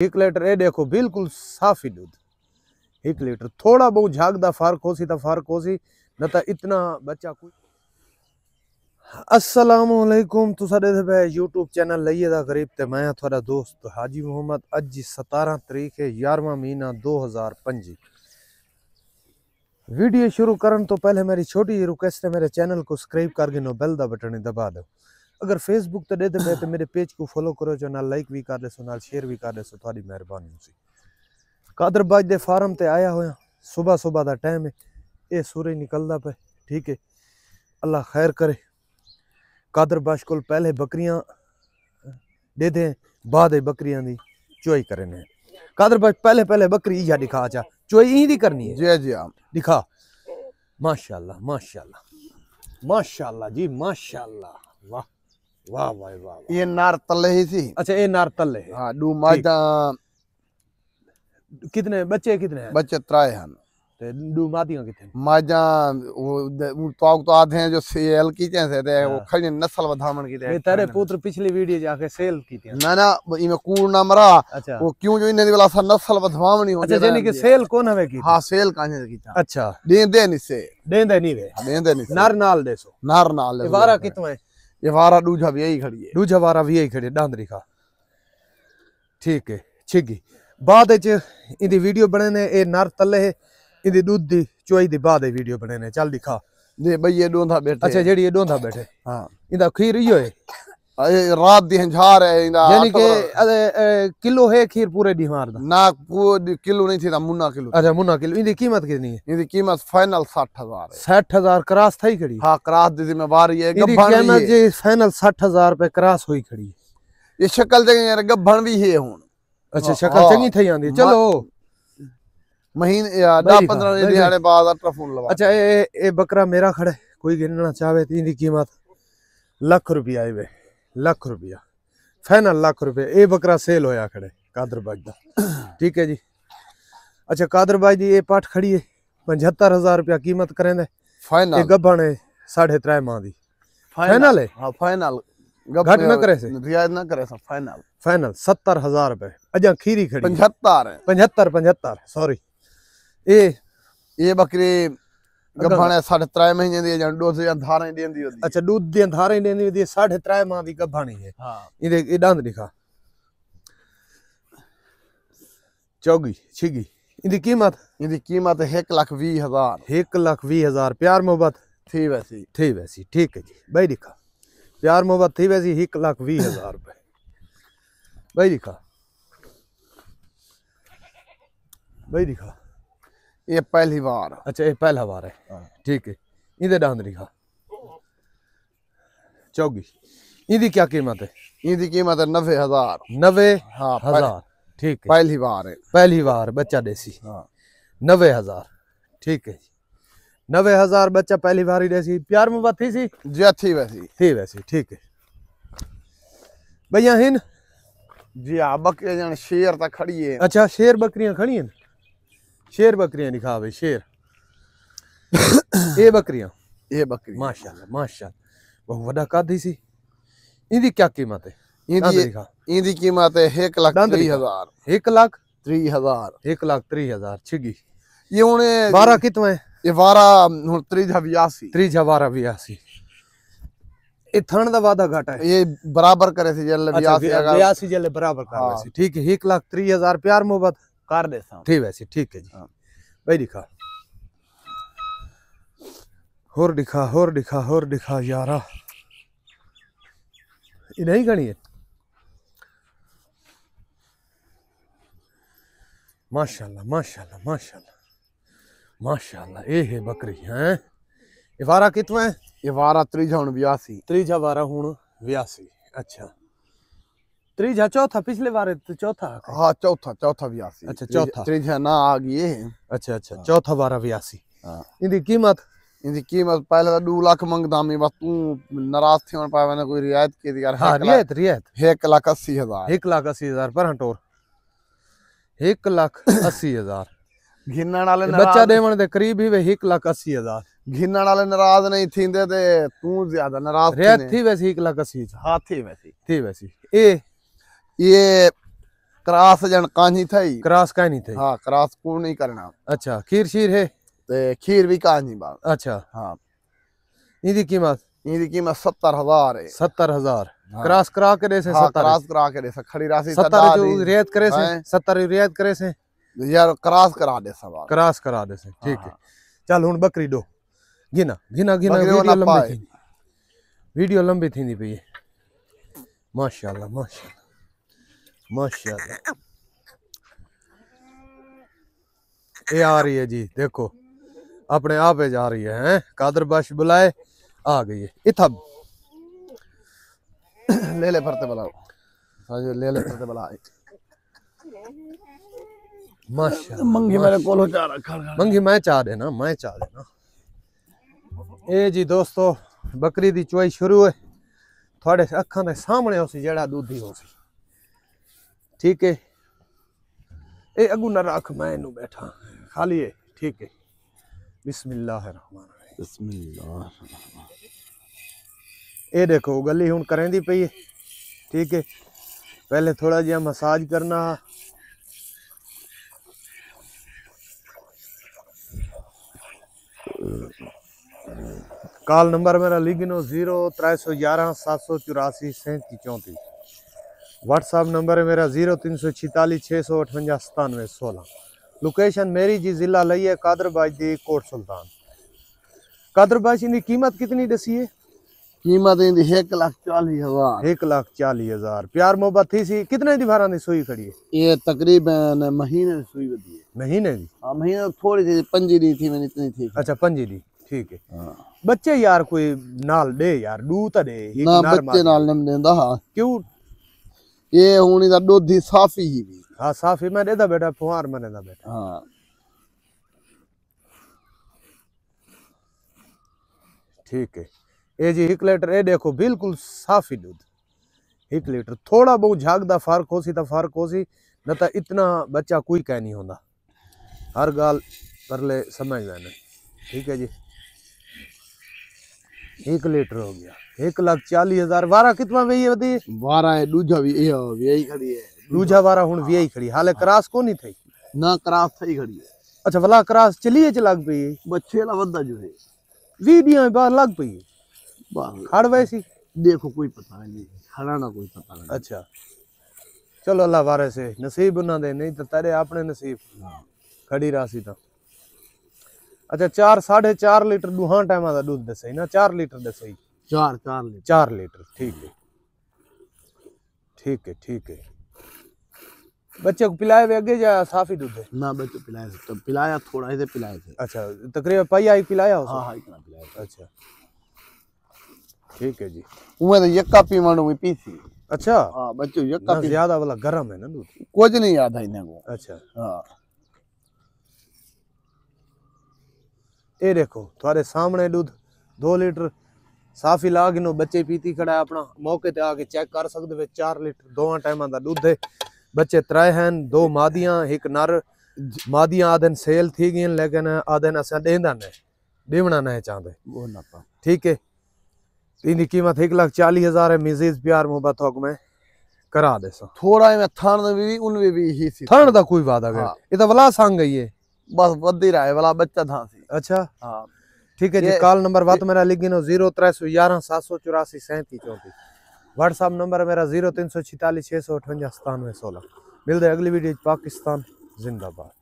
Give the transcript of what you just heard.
1 litre ये देखो बिल्कुल साफ ही दूध 1 लीटर। थोड़ा बहुत झागदा फर्क हो सी तो फर्क हो सी न तो इतना बच्चा कोई। अस्सलाम वालेकुम तुसा दे पे यूट्यूब चैनल लइए दा करीब ते मैं थोड़ा दोस्त हाजी मोहम्मद। अज 17 तारीख है 11वां महीना 2025। वीडियो शुरू करने तो पहले मेरी छोटी रिक्वेस्ट है, मेरे चैनल को सब्सक्राइब करके नो बेल दा बटन दबा दो। अगर फेसबुक ते देते पे तो मेरे पेज को फॉलो करो जो नाल लाइक भी कर देसो नाल शेयर भी कर देसो, थोड़ी मेहरबानी होसी। कादरबाज दे फार्म ते आया होया, सुबह सुबह दा टाइम है, ये सूरज निकलदा पे, ठीक है अल्लाह खैर करे। कादरबाज को पहले बकरियां दे दे बाद बकरियां दी चोई करने। कादरबाज पहले पहले बकरी या दिखा चा चोई ही करनी है। जी जी हाँ दिखा। माशाल्लाह माशाल्लाह माशाल्लाह जी माशाल्लाह। वाह वाह वाह वाह। ये नार तले ही सी। अच्छा ये नार तले है। हाँ दू मादा कितने बच्चे कितने हैं? बच्चे त्राए हैं। ते दू मादियां कितने? मादा वो तो आधे हैं जो सेल की जैसे थे वो खड़ी नस्ल वधामन की थे। ये तेरे पुत्र पिछली वीडियो जाके सेल की थी ना ना इमे कूड़ ना मरा। अच्छा वो क्यों जो इन्हें वाला सा नस्ल वधामनी हो। अच्छा यानी कि सेल कौन हवे की? हाँ सेल काने की था। अच्छा दे नहीं से देंदे नहीं वे नहीं नर नाल देसो नार नाल ये वारा कितना है? ये वारा दूजा भी यही खड़ी है। दूजा वारा भी यही खड़ी डांदरी का, ठीक है छिगी बाद च इंदी वीडियो बने ए नर तले है इंदी दूध दी चोई दी बाद वीडियो बने चल दिखा दे भाई ये दोंधा बैठे। अच्छा जेडी ये दोंधा बैठे हाँ इंदा खीर इयो है रात दी झार है इंदा यानी कि किलो है खीर पूरे दी मार दा ना पूरे किलो नहीं थी ना मुन्ना किलो। अच्छा मुन्ना किलो। इंदी कीमत कितनी है? इंदी कीमत फाइनल 60,000 है। 60,000 क्रॉस थई खड़ी? हाँ क्रॉस दी जिम्मेवारी है। इंदी कीमत जी फाइनल 60,000 पे क्रॉस हुई खड़ी है। ये शक्ल जगह यार गब्बन भी है हुन। अच्छा शक्ल चंगी थई आंदी। चलो महीने 10-15 दिहाड़े बाद अल्ट्रा फोन लगा। अच्छा ये बकरा मेरा खड़े कोई गिनना चाहे तो इंदी कीमत लाख रुपया है वे लाख रुपया फाइनल लाख रुपया। ये बकरा सेल होया खड़े कादरबाज दा, ठीक है जी। अच्छा कादरबाज दी ये पाठ खड़ी है 75,000 रुपया कीमत करें दे फाइनल। ये गब्बन है 3.5 माह दी फाइनल है। हाँ फाइनल घट न करे से रियायत न करे से फाइनल फाइनल 70,000 रुपए। अजा खीरी खड़ी 75 है 75 सॉरी। ये बकरी गब्बन है 3.5 महीने दी जान दूध या धारे देंदी होदी। अच्छा दूध दी धारे देंदी होदी 3.5 माह दी गब्बन है। हां ये दांत दिखा चौगी छिगी। इंदी कीमत 1,20,000 1,20,000 प्यार मोहब्बत थी वैसी ठीक है जी भाई दिखा प्यार मोहब्बत थी वैसी 1,20,000 रुपए भाई दिखा भाई दिखा। ये पहली बार। अच्छा ये पहला बार है, ठीक है। इधर दांत दिखा चौगी। इनकी क्या कीमत है? इनकी कीमत है 90,000 90,000 ठीक है। पहली बार है पहली बार बच्चा देसी। हाँ 90,000 ठीक है जी 90,000 बच्चा पहली बार ही देसी। प्यार मोहब्बत थी सी जी थी वैसी ठीक है भैया हिन जी हाँ। बकरियां जान शेर तक खड़ी है। अच्छा शेर बकरियां खड़ी हैं, शेर बकरियां दिखा भाई शेर ये बकरियां ये बकरी माशाल्लाह माशाल्लाह बहुत बड़ा कादी सी। इनकी क्या कीमत है? इनकी कीमत है 1,30,000 1,30,000 1,30,000 छिगी। ये उन्हें वारा कितना है? ये वारा हुन 83 वारा 82। ये थन दा वादा घाटा है ये बराबर करे थे जल्ले 82 जल्ले बराबर कर वैसे ठीक है। 1,30,000 प्यार मोहब्बत कर देता ठीक वैसे ठीक है जी भाई दिखा होर दिखा यारा ये नहीं गणी है। माशाल्लाह माशाल्लाह माशाल्लाह माशाल्लाह ये है बकरी है। ये वारा कितना है? ये वारा 83 वारा हुन 82। अच्छा 3 चौथा पिछले बार तो चौथा। हाँ चौथा 82। अच्छा चौथा 3 ना आ गई है। अच्छा अच्छा चौथा वारा 82। इनकी कीमत पहले तो 2 लाख मंगदा मैं बस तू नाराज थी होन पावे ना कोई रियायत की दी यार। हां रियायत 1,80,000 1,80,000 पर टोर 1,80,000 घिन्नण वाले बच्चा देवन दे करीब ही 1,80,000 घिन्नण वाले नाराज नहीं थींदे ते तू ज्यादा नाराज रियायत थी वैसे 1,80,000 हां थी वैसी ये क्रास जन कांजी थई क्रॉस का नहीं थे। हाँ क्रास को नहीं करना अच्छा खीर शीर है। ते खीर भी कांजी बात अच्छा हाँ इनकी कीमत इनकी कीमत 70,000 है 70,000 हाँ। क्रॉस करा के दे से हाँ 70 क्रास करा के दे खड़ी राशि 70 जो रियायत करे से हैं? 70 रियायत करे से यार क्रास करा दे सवाल क्रॉस करा दे से ठीक है। चल हुन बकरी दो गिना गिना गिना बकरी वीडियो ना लंबी पाए। थी वीडियो लंबी थी पई है। माशाल्लाह माशाल्लाह माशाल्लाह ये आ रही है जी देखो अपने आप ही जा रही है हैं कादर बाश बुलाए आ गई है इथब ले ले फरते बुलाओ साजे ले ले फरते बुला माशाल्लाह मंगी मेरे कोलो चाह रखा मंगी मैं चाह देना ए जी दोस्तों बकरी दी चोई शुरू है थोड़े अखां दे सामने होसी जेड़ा दूधी होसी ठीक है। ए अगू न रख मैं इनू बैठा खाली है ठीक है। बिस्मिल्लाहिर्रहमानिर्रहीम बिस्मिल्लाह ये देखो गली हुन करेंदी पई है ठीक है। पहले थोड़ा जिहा मसाज करना कॉल नंबर मेरा लिखनो 0311 784 3734 व्हाट्सएप नंबर है मेरा 0346 658 97 16 लोकेशन मेरी जी जिला लई है कादरबाज दी कोट सुल्तान। कादरबाज की कीमत कितनी दसी है? कीमत इंदी 1,40,000 1,40,000 प्यार मोहब्बत थी सी कितने दी भारा दी सुई खड़ी है? ये तकरीबन महीने की सुई वधी है महीने दी हां महीने थोड़ी सी 5 दी थी मैंने इतनी थी अच्छा 5 दी ठीक है। हां बच्चे यार कोई नाल दे यार दू ता दे एक ना नार बच्चे नाल नहीं देंदा हां क्यों ये हुनी दा दोधी साफी ही भी हाँ साफी मैं देदा बेटा फुहार मने दा बेटा हां ठीक है। ये जी 1 लीटर ये देखो बिल्कुल साफी दूध 1 लीटर थोड़ा बहुत झागदा फर्क होसी तो फर्क होसी न तो इतना बच्चा कोई कह नहीं होंदा हर गाल कर ले समझ लेना ठीक है जी। 1 लीटर हो गया 1,40,000 वारा कितना वही है बदी 12 है दूजा भी यही खड़ी है दूजा वारा हुन वी खड़ी हाले क्रास को नहीं थई ना क्रास सही खड़ी है अच्छा वाला क्रास चलिए च लग पई बच्चे ला वदा जो है वीडियो में बाहर लग पई खड़ वैसी देखो कोई पता नहीं खड़ा ना कोई पता नहीं अच्छा चलो अल्लाह वारे से नसीब ना दे नहीं तो तेरे अपने नसीब खड़ी राशि तो अच्छा 4-4.5 लीटर दुहा टाइम का दूध दसई ना 4 लीटर दसई 4 लीटर ठीक है ठीक है। बच्चे को पिलाए वे आगे या साफ ही दूध है ना बच्चे पिलाए तो पिलाया थोड़ा ही पिलाए थे अच्छा तकरीबन पाई आई पिलाया हो हाँ इतना पिलाया अच्छा ठीक है जी उमे तो यक्का पीवानो में पीसी अच्छा हां बच्चों यक्का ना ज्यादा वाला गरम है ना दूध कुछ नहीं याद है इन्हें को अच्छा हां ये देखो तुम्हारे सामने दूध 2 लीटर साफी लाग नो बच्चे पीती खड़ा है अपना मौके ते आके चेक कर सकते हो 4 लीटर दोवां टाइमां दा दूध है बच्चे 3 हैं 2 मादियां एक नर मादियां आदन सेल थी गई लेकिन आदन असा देंदा ने देवना नहीं चाहते वो ना पा ठीक है। इनकी कीमत 1,40,000 है मिजीज प्यार मोहब्बत हक में करा दे सो थोड़ा में थान भी उनवे भी ही सी थान दा कोई वादा कर ये तो वला सांग गई है बस वधी रहा है वाला बच्चा था सी अच्छा हां ठीक है जी कॉल नंबर बात मेरा लिख गिनो 0311 784 3734 व्हाट्सएप नंबर मेरा 0346 658 97 16 मिलते अगली वीडियो पाकिस्तान जिंदाबाद।